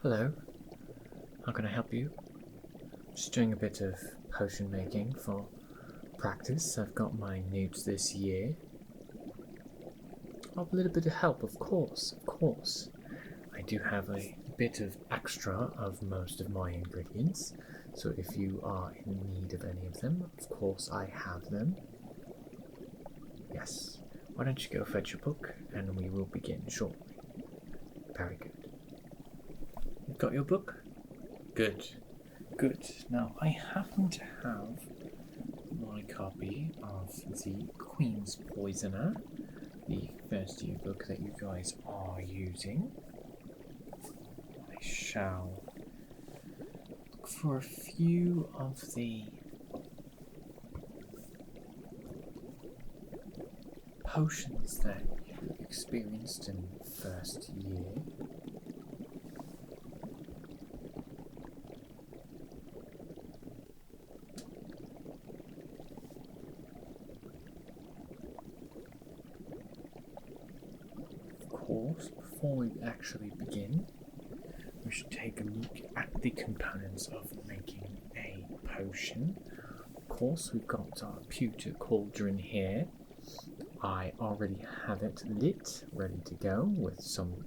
Hello, how can I help you? Just doing a bit of potion making for practice. I've got my notes this year. A little bit of help, of course. I do have a bit of extra of most of my ingredients, so if you are in need of any of them, of course I have them. Yes, why don't you go fetch your book and we will begin shortly. Very good. You've got your book? Good. Now, I happen to have my copy of the Queen's Poisoner, the first year book that you guys are using. I shall look for a few of the potions that you experienced in first year. Before we actually begin, we should take a look at the components of making a potion. Of course, we've got our pewter cauldron here. I already have it lit, ready to go, with some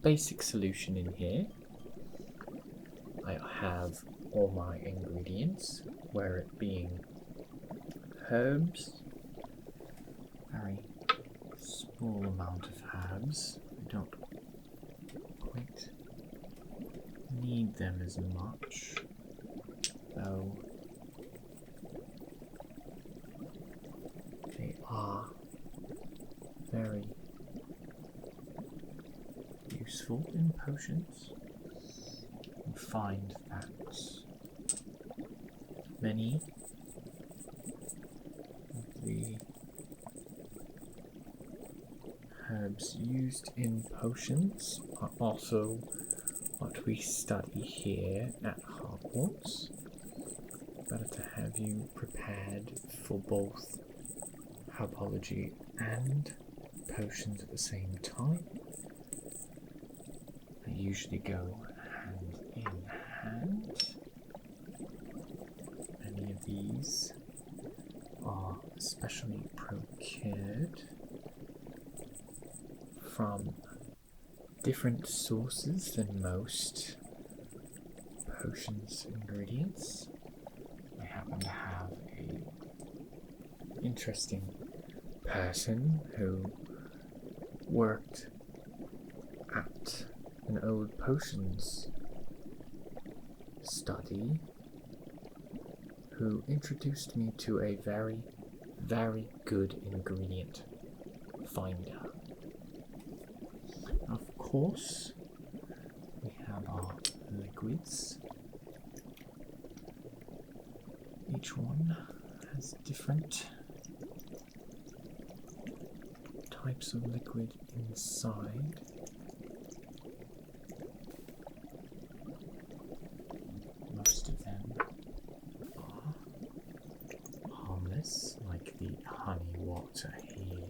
basic solution in here. I have all my ingredients, where it being herbs, very small amount of herbs. I don't quite need them as much, though they are very useful in potions. You find that many of the herbs used in potions are also what we study here at Hogwarts. Better to have you prepared for both herbology and potions at the same time. They usually go hand in hand. Many of these are specially procured from different sources than most potions ingredients. I happen to have an interesting person who worked at an old potions study who introduced me to a very, very good ingredient finder. Of course, we have our liquids. Each one has different types of liquid inside. Most of them are harmless, like the honey water here.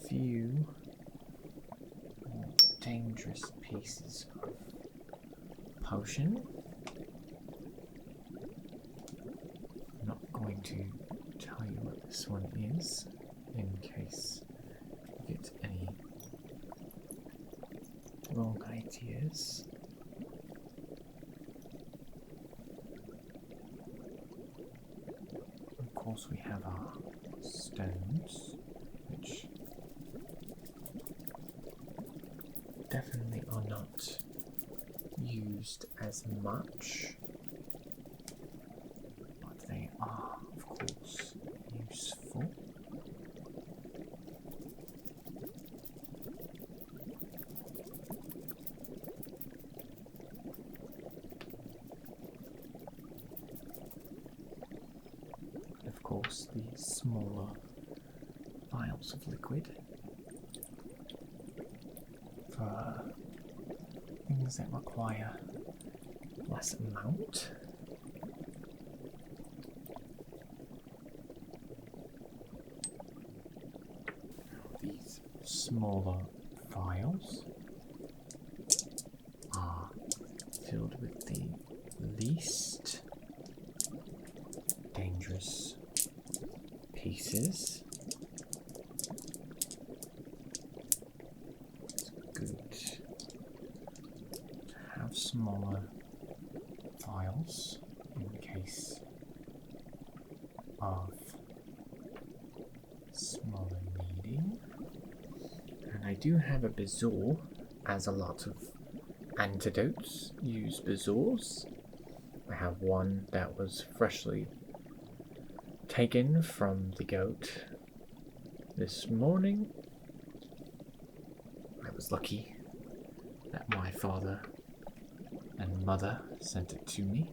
Few more dangerous pieces of potion. I'm not going to tell you what this one is in case you get any wrong ideas. Of course, we have our stones, which definitely are not used as much, but they are, of course, useful. Of course, the smaller vials of liquid for things that require less amount. smaller vials are filled with the least dangerous pieces. It's good to have smaller vials in case of smaller needing. And I do have a bazaar, as a lot of antidotes use bazaars. I have one that was freshly taken from the goat this morning. I was lucky that my father and mother sent it to me.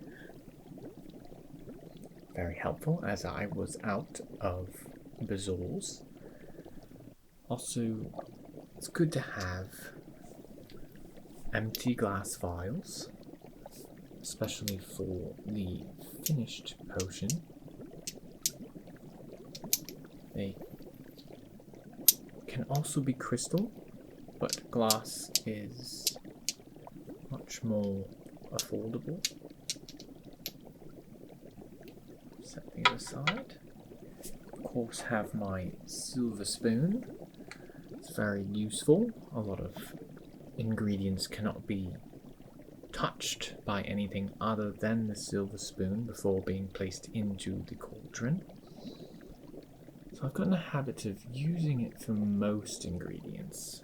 Very helpful as I was out of bazaars. Also, it's good to have empty glass vials, especially for the finished potion. They can also be crystal, but glass is much more affordable. Set these aside. Of course, have my silver spoon. It's very useful. A lot of ingredients cannot be touched by anything other than the silver spoon before being placed into the cauldron. So I've gotten a habit of using it for most ingredients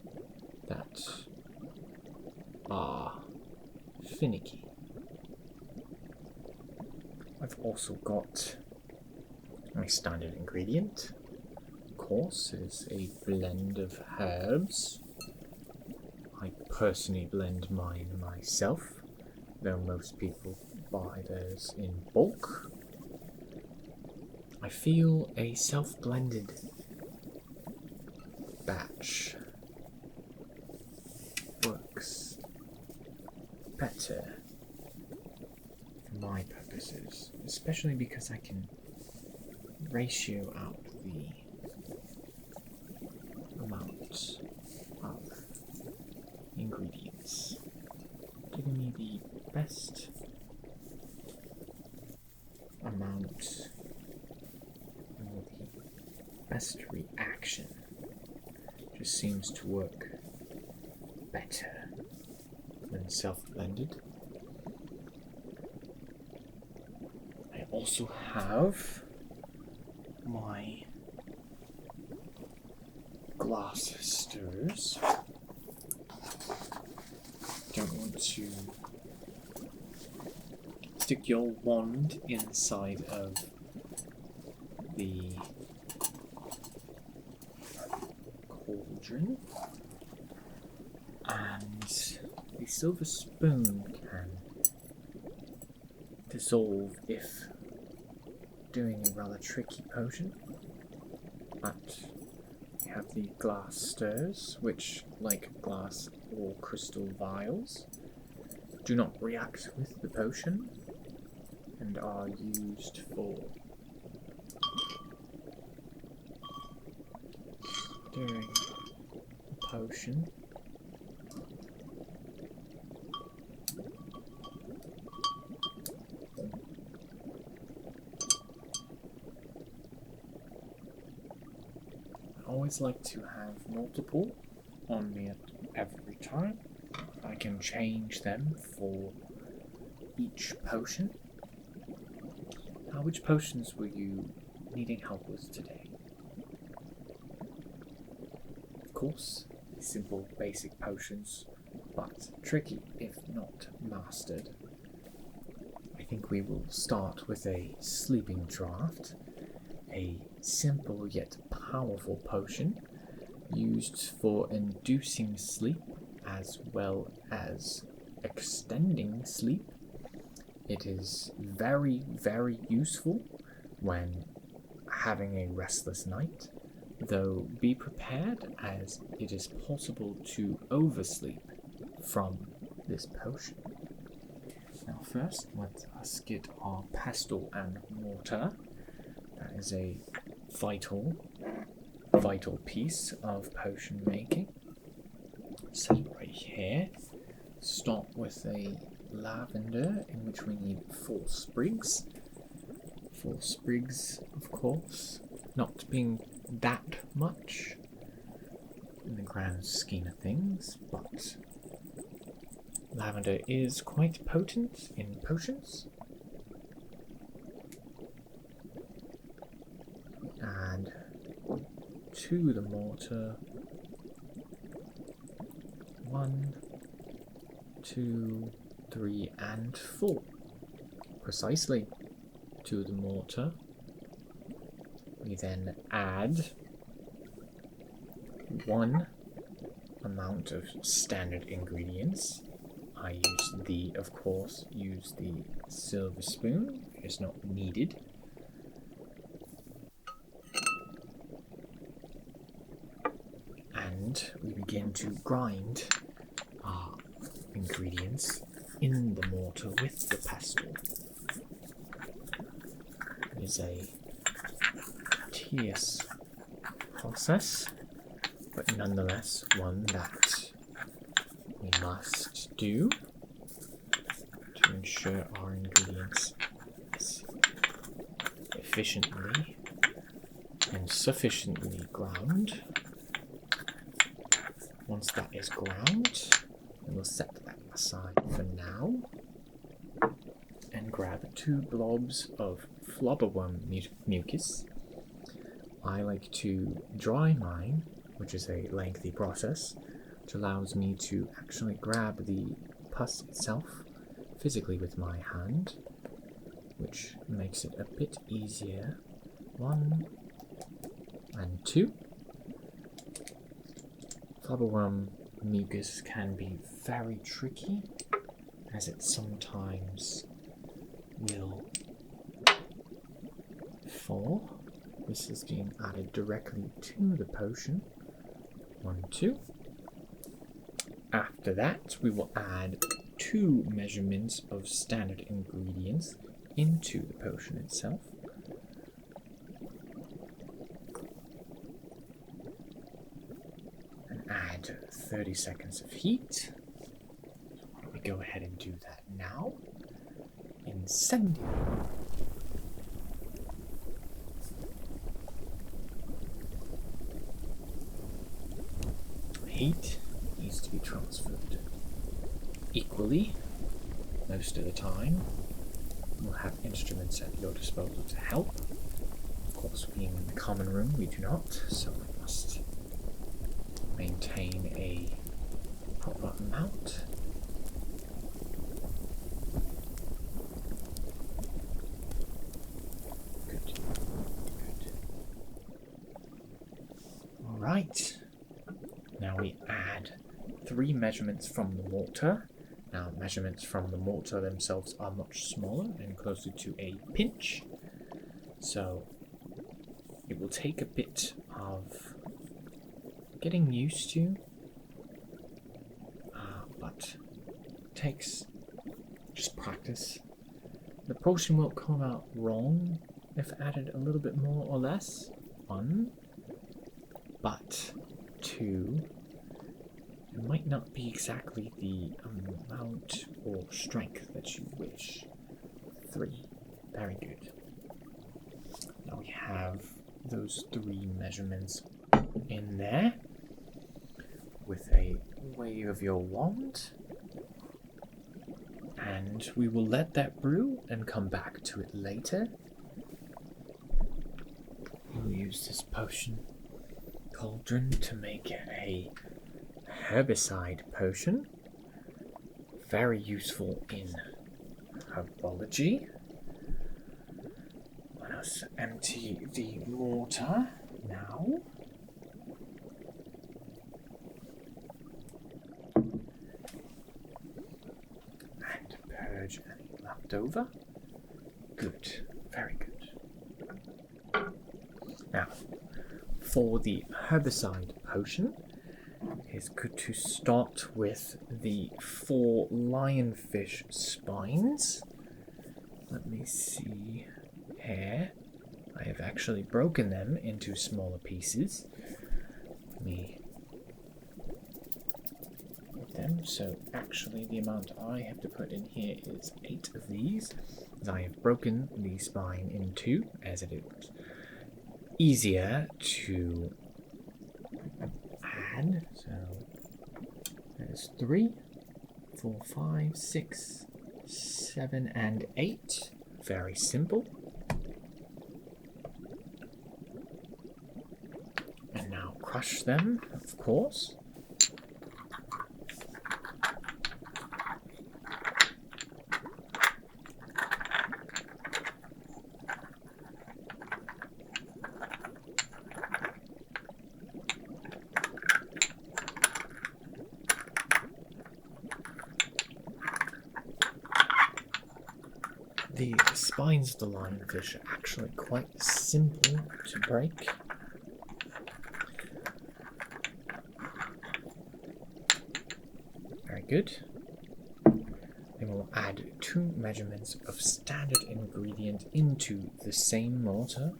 that are finicky. I've also got my standard ingredient. Of course, is a blend of herbs. I personally blend mine myself, though most people buy theirs in bulk. I feel a self-blended batch works better for my purposes, especially because I can ratio out the amount of ingredients, giving me the best amount and the best reaction. Just seems to work better when self-blended. I also have my glass stirrers. Don't want to stick your wand inside of the cauldron, and the silver spoon can dissolve if doing a rather tricky potion, but we have the glass stirrers, which, like glass or crystal vials, do not react with the potion and are used for stirring the potion. I always like to have multiple on me at every time. I can change them for each potion. Now, which potions were you needing help with today? Of course, simple basic potions, but tricky if not mastered. I think we will start with a sleeping draught, a simple yet powerful potion used for inducing sleep as well as extending sleep. It is very, very useful when having a restless night, though be prepared as it is possible to oversleep from this potion. Now first, let us get our pestle and mortar. That is a vital vital piece of potion making. Set it right here. Start with a lavender, in which we need 4 sprigs. 4 sprigs, of course, not being that much in the grand scheme of things, but lavender is quite potent in potions. Add to the mortar 1, 2, 3, and 4. Precisely. To the mortar. We then add 1 amount of standard ingredients. I of course, use the silver spoon. It's not needed. And we begin to grind our ingredients in the mortar with the pestle. It is a tedious process, but nonetheless one that we must do to ensure our ingredients is efficiently and sufficiently ground. Once that is ground, we'll set that aside for now and grab 2 blobs of flobberworm mucus. I like to dry mine, which is a lengthy process, which allows me to actually grab the pus itself physically with my hand, which makes it a bit easier. 1 and 2. Flobberworm mucus can be very tricky, as it sometimes will fall. This is being added directly to the potion. 1, 2. After that, we will add 2 measurements of standard ingredients into the potion itself. And add 30 seconds of heat. We go ahead and do that now. Incendio. Heat needs to be transferred equally most of the time. You'll have instruments at your disposal to help. Of course, being in the common room, we do not, so we must maintain a proper amount. Good. Alright. Now we add 3 measurements from the mortar. Now, measurements from the mortar themselves are much smaller and closer to a pinch, so it will take a bit of getting used to, but it takes just practice. The potion won't come out wrong if added a little bit more or less. 1, but 2, it might not be exactly the amount or strength that you wish. 3, very good. Now we have those 3 measurements in there with a wave of your wand, and we will let that brew and come back to it later. We'll use this potion cauldron to make a Herbicide Potion, very useful in herbology. Let us empty the mortar now. And purge any leftover. Good, very good. Now, for the Herbicide Potion, it's good to start with the 4 lionfish spines. Let me see here. I have actually broken them into smaller pieces. Let me put them. So actually the amount I have to put in here is 8 of these, as I have broken the spine in 2, as it is easier to add. So there's 3, 4, 5, 6, 7, and 8. Very simple. And now crush them, of course. The spines of the lionfish are actually quite simple to break. Very good. Then we'll add 2 measurements of standard ingredient into the same mortar.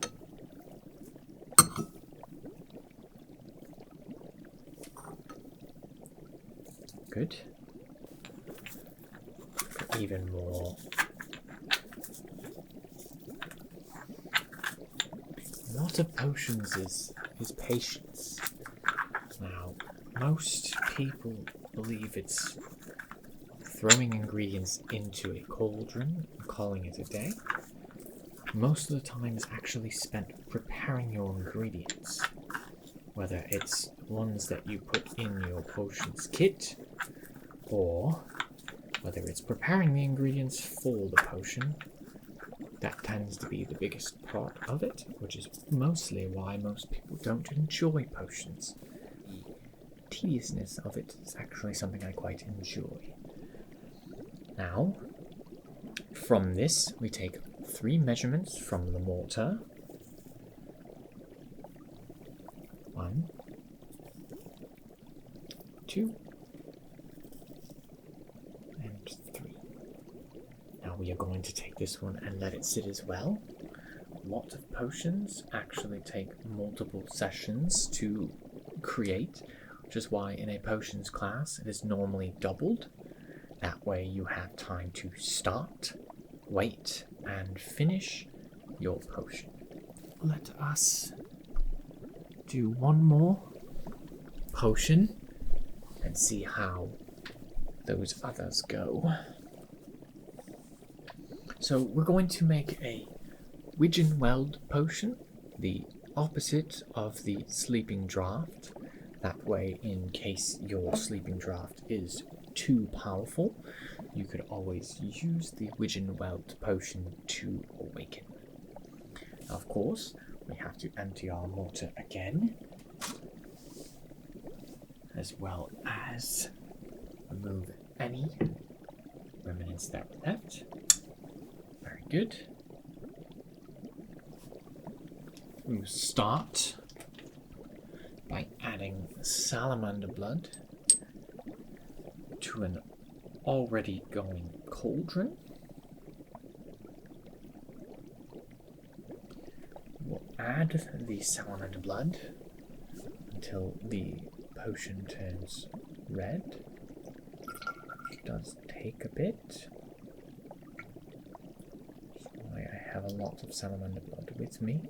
Good. For even more. A lot of potions is patience. Now, most people believe it's throwing ingredients into a cauldron and calling it a day. Most of the time is actually spent preparing your ingredients, whether it's ones that you put in your potions kit, or whether it's preparing the ingredients for the potion. That tends to be the biggest part of it, which is mostly why most people don't enjoy potions. The tediousness of it is actually something I quite enjoy. Now, from this, we take 3 measurements from the mortar. 1, 2, and 3. Now we are going to take this one and let it sit as well. A lot of potions actually take multiple sessions to create, which is why in a potions class it is normally doubled. That way you have time to start, wait, and finish your potion. Let us do one more potion and see how those others go. So we're going to make a Widgeon Weld potion, the opposite of the sleeping draught. That way, in case your sleeping draught is too powerful, you could always use the Widgeon Weld potion to awaken. Now, of course, we have to empty our mortar again, as well as remove any remnants that were left. Very good. We will start by adding Salamander Blood to an already going cauldron. We'll add the Salamander Blood until the potion turns red. It does take a bit. That's why I have a lot of Salamander Blood with me.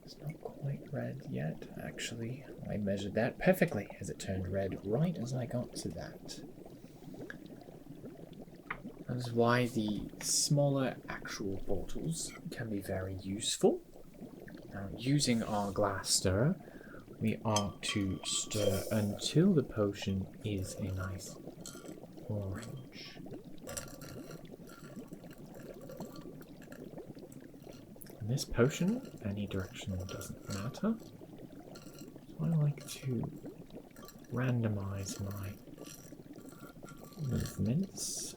It's not quite red yet, actually. I measured that perfectly as it turned red right as I got to that. That is why the smaller actual bottles can be very useful. Now, using our glass stirrer, we are to stir until the potion is a nice orange. In this potion, any direction doesn't matter. So I like to randomize my movements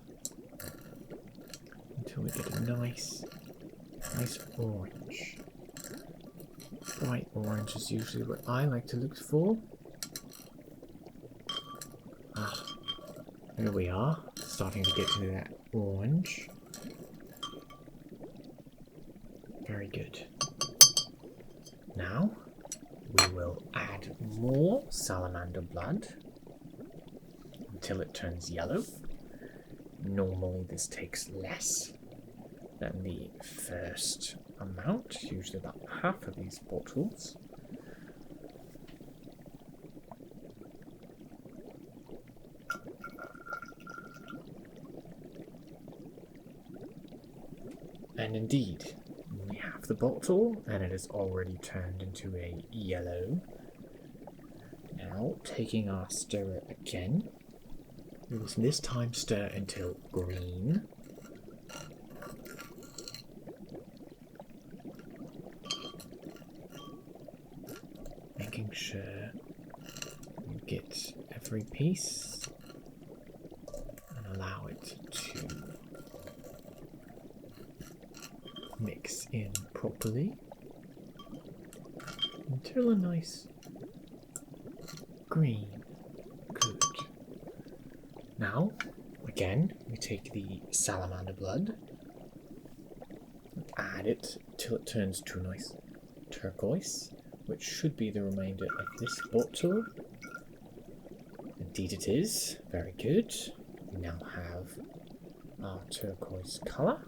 until we get a nice orange. Bright orange is usually what I like to look for. Here we are, starting to get to that orange. Very Very good. Now we will add more salamander blood until it turns yellow. Normally this takes less than the first amount, usually about half of these bottles. And indeed, we have the bottle, and it has already turned into a yellow. Now, taking our stirrer again, we will this time stir until green. Making sure you get every piece and allow it to mix in properly until a nice green. Good. Now, again, we take the salamander blood, add it till it turns to a nice turquoise, which should be the remainder of this bottle. Indeed it is. Very good. We now have our turquoise colour.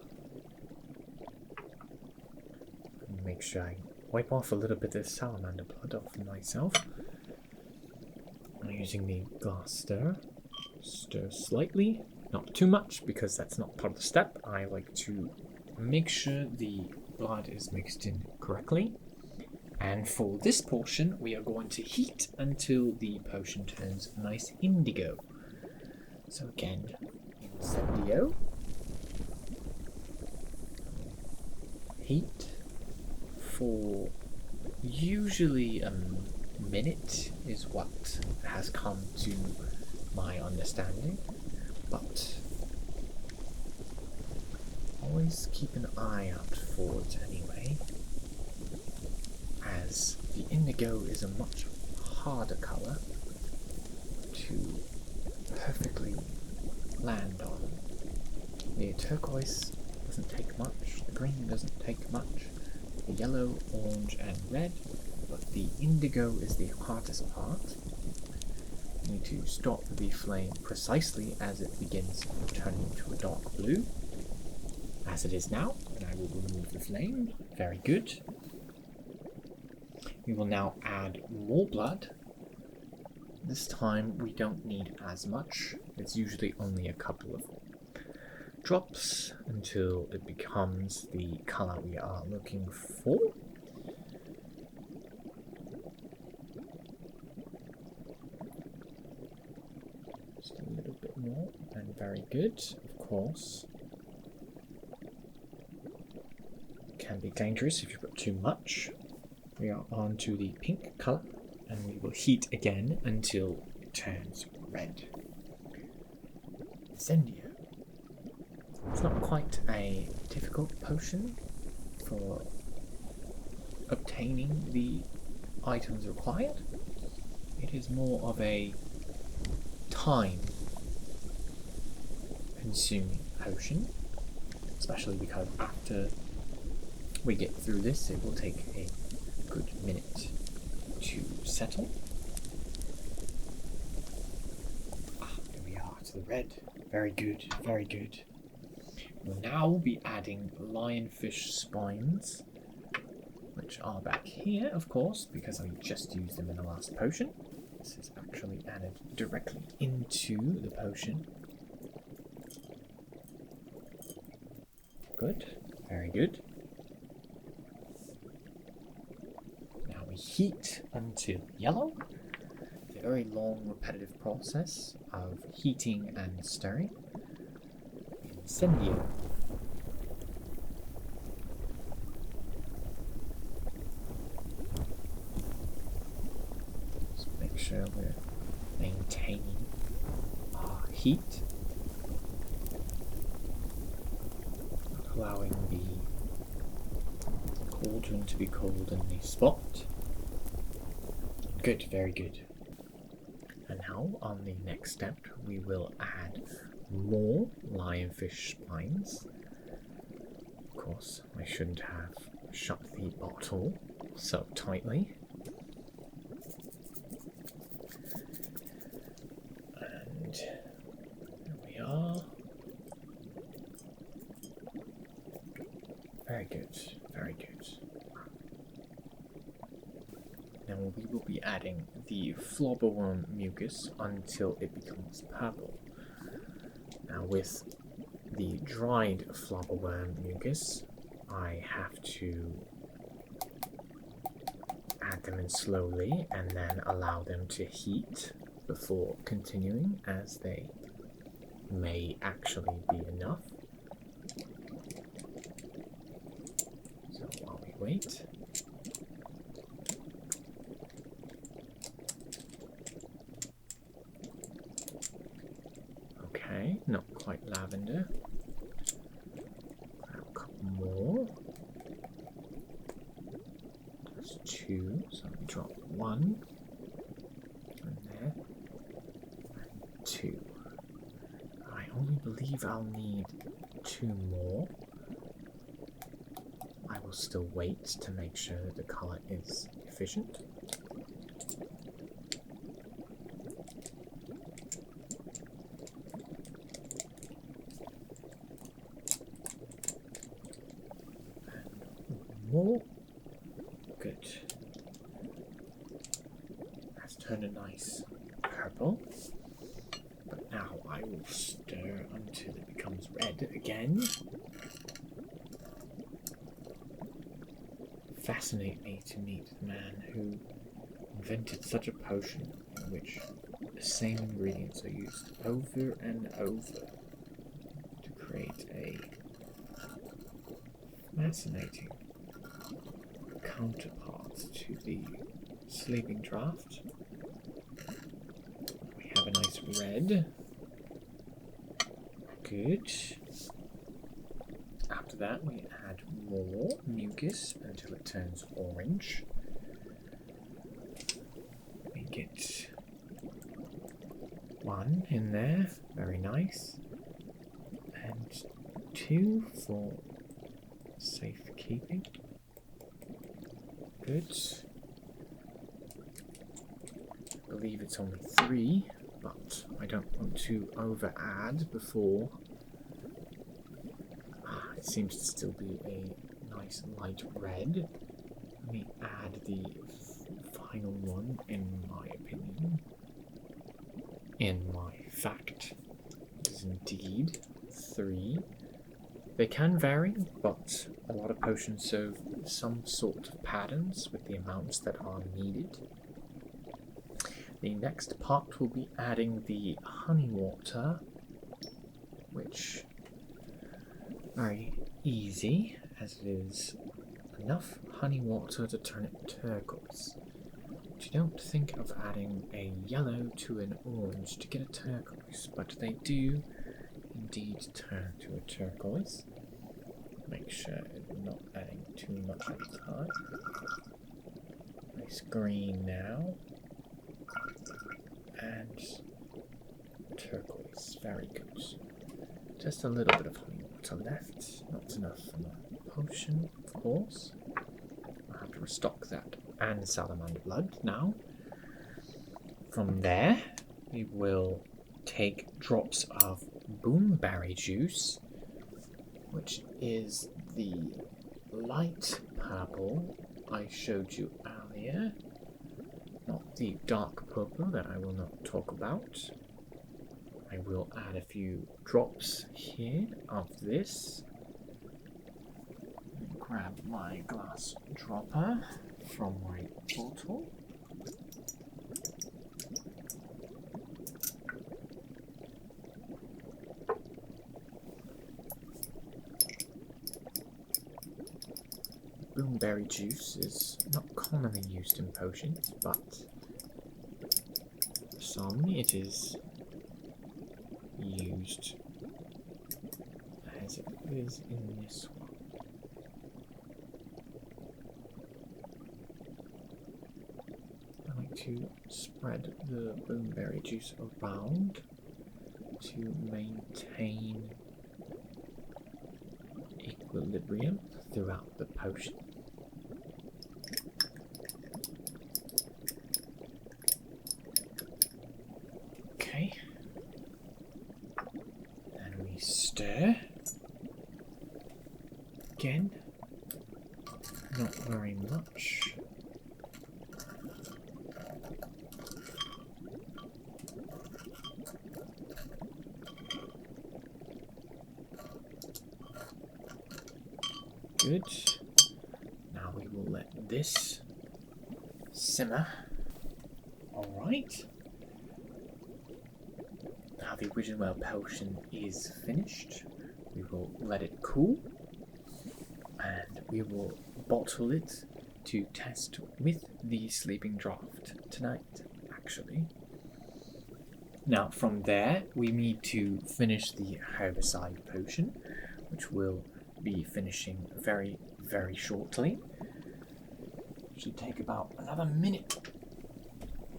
Make sure I wipe off a little bit of salamander blood off of myself. I'm using the glass stirrer. Stir slightly, not too much because that's not part of the step. I like to make sure the blood is mixed in correctly. And for this portion, we are going to heat until the potion turns nice indigo. So again, incendio. Heat for usually a minute is what has come to my understanding, but always keep an eye out for it anyway, as the indigo is a much harder colour to perfectly land on. The turquoise doesn't take much, the green doesn't take much, the yellow, orange and red, but the indigo is the hardest part. You need to stop the flame precisely as it begins turning to a dark blue, as it is now, and I will remove the flame. Very good. We will now add more blood. This time we don't need as much. It's usually only a couple of drops until it becomes the colour we are looking for. Just a little bit more, and very good. Of course, it can be dangerous if you put too much. We are on to the pink colour, and we will heat again until it turns red. Incendio. It's not quite a difficult potion for obtaining the items required. It is more of a time-consuming potion, especially because after we get through this, it will take a good minute to settle. Here we are to the red. Very good, very good. We'll now be adding lionfish spines, which are back here, of course, because I just used them in the last potion. This is actually added directly into the potion. Good, very good. Now we heat until yellow. It's a very long, repetitive process of heating and stirring. Incendio. Just make sure we're maintaining our heat, not allowing the cauldron to be cold in the spot. Good, very good. And now on the next step we will add more lionfish spines. Of course, I shouldn't have shut the bottle so tightly. And there we are. Very good, very good. Now we will be adding the flobberworm mucus until it becomes purple. Now with the dried flobberworm mucus, I have to add them in slowly and then allow them to heat before continuing, as they may actually be enough. So while we wait, okay, not quite lavender. Grab a couple more. That's 2, so we drop 1 in there, and 2. I only believe I'll need 2 more. I will still wait to make sure that the colour is efficient. More. Good. That's turned a nice purple. But now I will stir until it becomes red again. Fascinate me to meet the man who invented such a potion in which the same ingredients are used over and over to create a fascinating counterpart to the sleeping draught. We have a nice red. Good. After that we add more mucus until it turns orange. We get 1 in there, very nice. And 2 for safekeeping. Good. I believe it's only 3, but I don't want to over add before. It seems to still be a nice light red. Let me add the final one, in my opinion. In my fact, it is indeed 3. They can vary, but a lot of potions serve some sort of patterns with the amounts that are needed. The next part will be adding the honey water, which very easy, as it is enough honey water to turn it turquoise. But you don't think of adding a yellow to an orange to get a turquoise, but they do indeed turn to a turquoise. Make sure you're not adding too much at a time. Nice green now. And turquoise, very good. Just a little bit of honey water left, not enough for my potion, of course. I'll have to restock that and Salamander Blood now. From there, we will take drops of boomberry juice, which is the light purple I showed you earlier, not the dark purple that I will not talk about. I will add a few drops here of this. Grab my glass dropper from my bottle. Boomberry juice is not commonly used in potions, but for some it is used as it is in this one. I like to spread the boomberry juice around to maintain equilibrium throughout the potion. Not very much. Good. Now we will let this simmer. Alright. Now the Widgeon Weld potion is finished. We will let it cool. And we will bottle it to test with the sleeping draught tonight, actually. Now from there, we need to finish the Herbicide Potion, which we'll be finishing very, very shortly. Should take about another minute.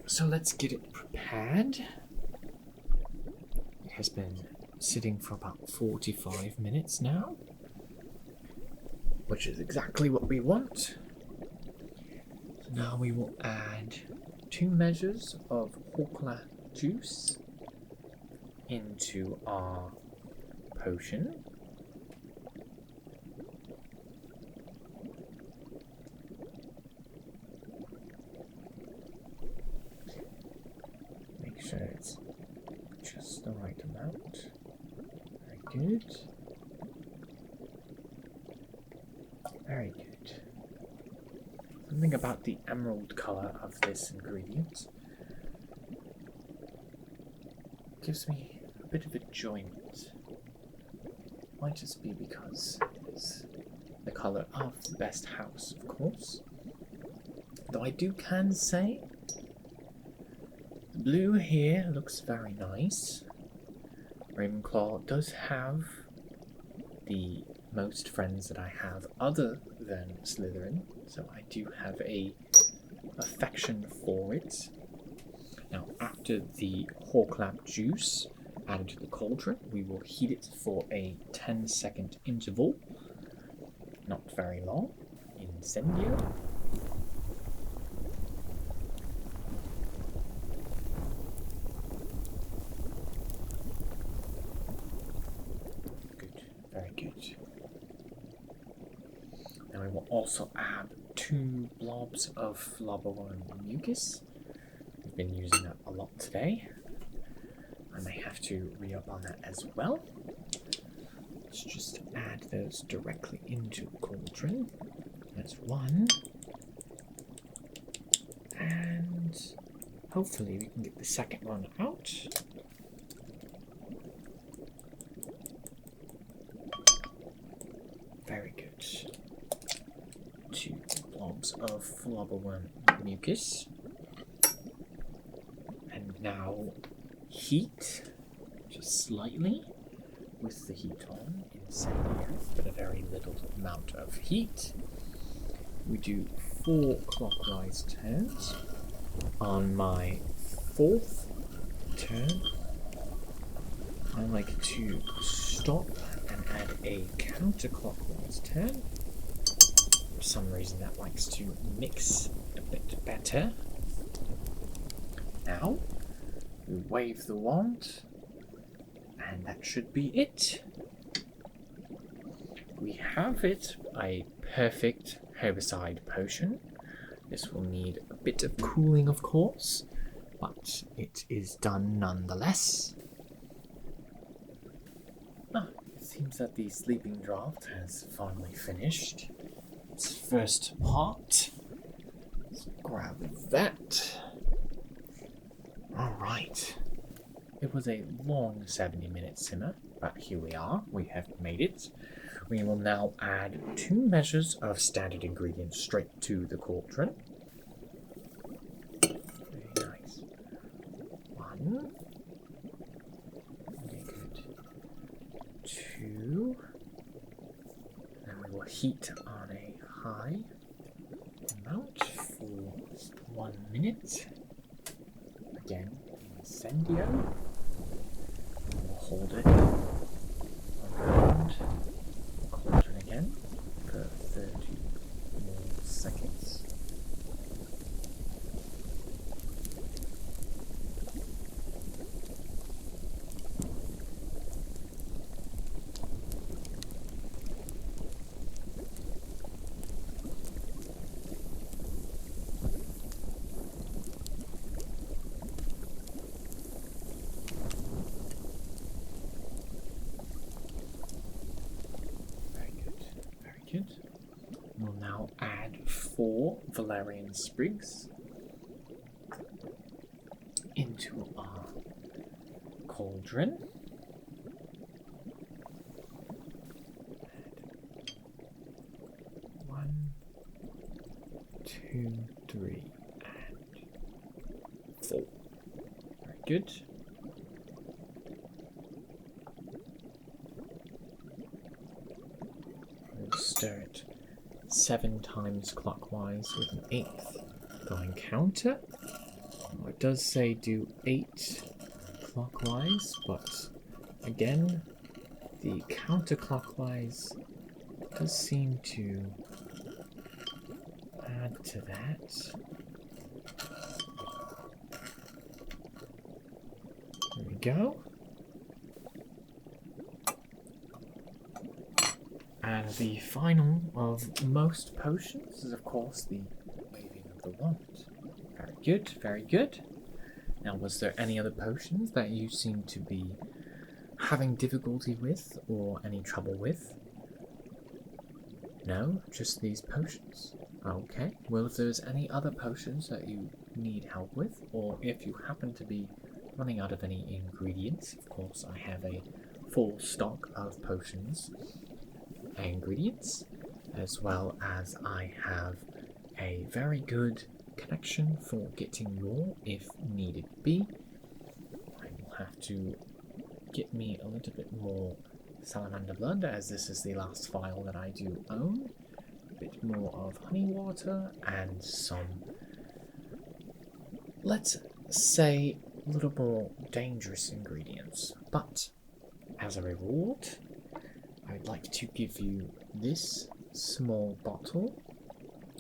So let's get it prepared. It has been sitting for about 45 minutes now, which is exactly what we want. So now we will add 2 measures of Hawkla juice into our potion. Make sure it's just the right amount. Very good. Very good. Something about the emerald colour of this ingredient gives me a bit of enjoyment. Might just be because it's the colour of the best house, of course. Though I can say, blue here looks very nice. Ravenclaw does have the most friends that I have other than Slytherin, so I do have a affection for it. Now, after the Hawklap juice added to the cauldron, we will heat it for a 10-second interval. Not very long. Incendio. Good, very good. Now we will also add 2 blobs of flobberworm mucus. We've been using that a lot today. I may have to re-up on that as well. Let's just add those directly into the cauldron. That's 1. And hopefully we can get the second one out. Very good. 2 blobs of flobberworm mucus. And now heat, just slightly, with the heat on, incendiary, but a very little amount of heat. We do 4 clockwise turns. On my 4th turn, I like to stop and add a counterclockwise turn. For some reason that likes to mix a bit better. Now, we wave the wand, and that should be it. We have it, a perfect Herbicide Potion. This will need a bit of cooling, of course, but it is done nonetheless. It seems that the sleeping draught has finally finished its first part. Let's grab that. Alright. It was a long 70-minute simmer, but here we are. We have made it. We will now add 2 measures of standard ingredients straight to the cauldron. Very nice. 1. Very good. 2. And we will heat on a high amount for 1 minute. Again, incendio. We'll hold it around the cauldron again for 30 more seconds. good. We'll now add 4 valerian sprigs into our cauldron. Add 1, 2, 3, and 4. Very good. We'll stir it 7 times clockwise with an 8th going counter. It does say do 8 clockwise, but again, the counterclockwise does seem to add to that. There we go. And the final of most potions is, of course, the waving of the wand. Very good, very good. Now, was there any other potions that you seem to be having difficulty with or any trouble with? No, just these potions. Okay, well, if there's any other potions that you need help with, or if you happen to be running out of any ingredients, of course, I have a full stock of potions and ingredients, as well as I have a very good connection for getting more if needed be. I will have to get me a little bit more Salamander Blood, as this is the last vial that I do own. A bit more of honey water and some, let's say, a little more dangerous ingredients. But as a reward, I'd like to give you this small bottle,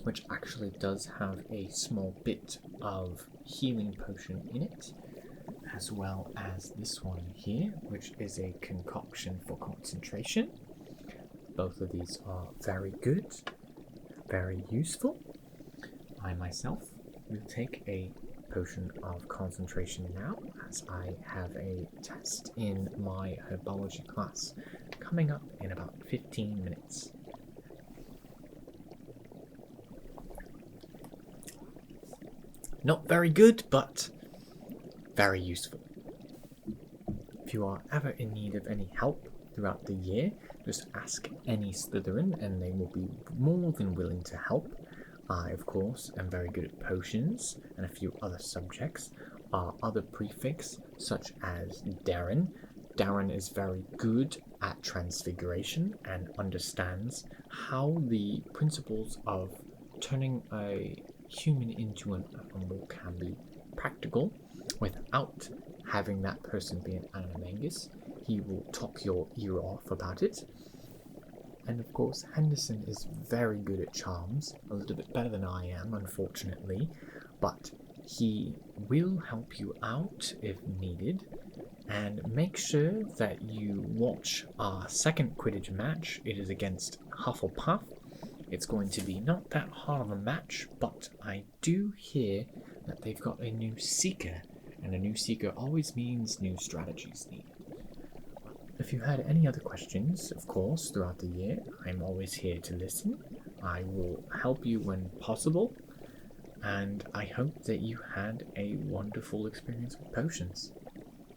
which actually does have a small bit of healing potion in it, as well as this one here, which is a concoction for concentration. Both of these are very good, very useful. I myself will take a potion of concentration now, as I have a test in my herbology class coming up in about 15 minutes. Not very good, but very useful. If you are ever in need of any help throughout the year, just ask any Slytherin and they will be more than willing to help. I, of course, am very good at potions and a few other subjects. Our other prefix, such as Darren. Darren is very good at transfiguration and understands how the principles of turning a human into an animal can be practical without having that person be an animagus. He will talk your ear off about it. And of course, Henderson is very good at charms, a little bit better than I am, unfortunately, but he will help you out if needed. And make sure that you watch our second Quidditch match. It is against Hufflepuff. It's going to be not that hard of a match, but I do hear that they've got a new Seeker, and a new Seeker always means new strategies needed. If you had any other questions, of course, throughout the year, I'm always here to listen. I will help you when possible, and I hope that you had a wonderful experience with potions.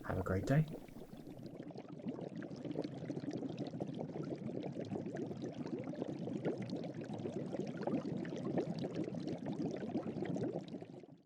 Have a great day.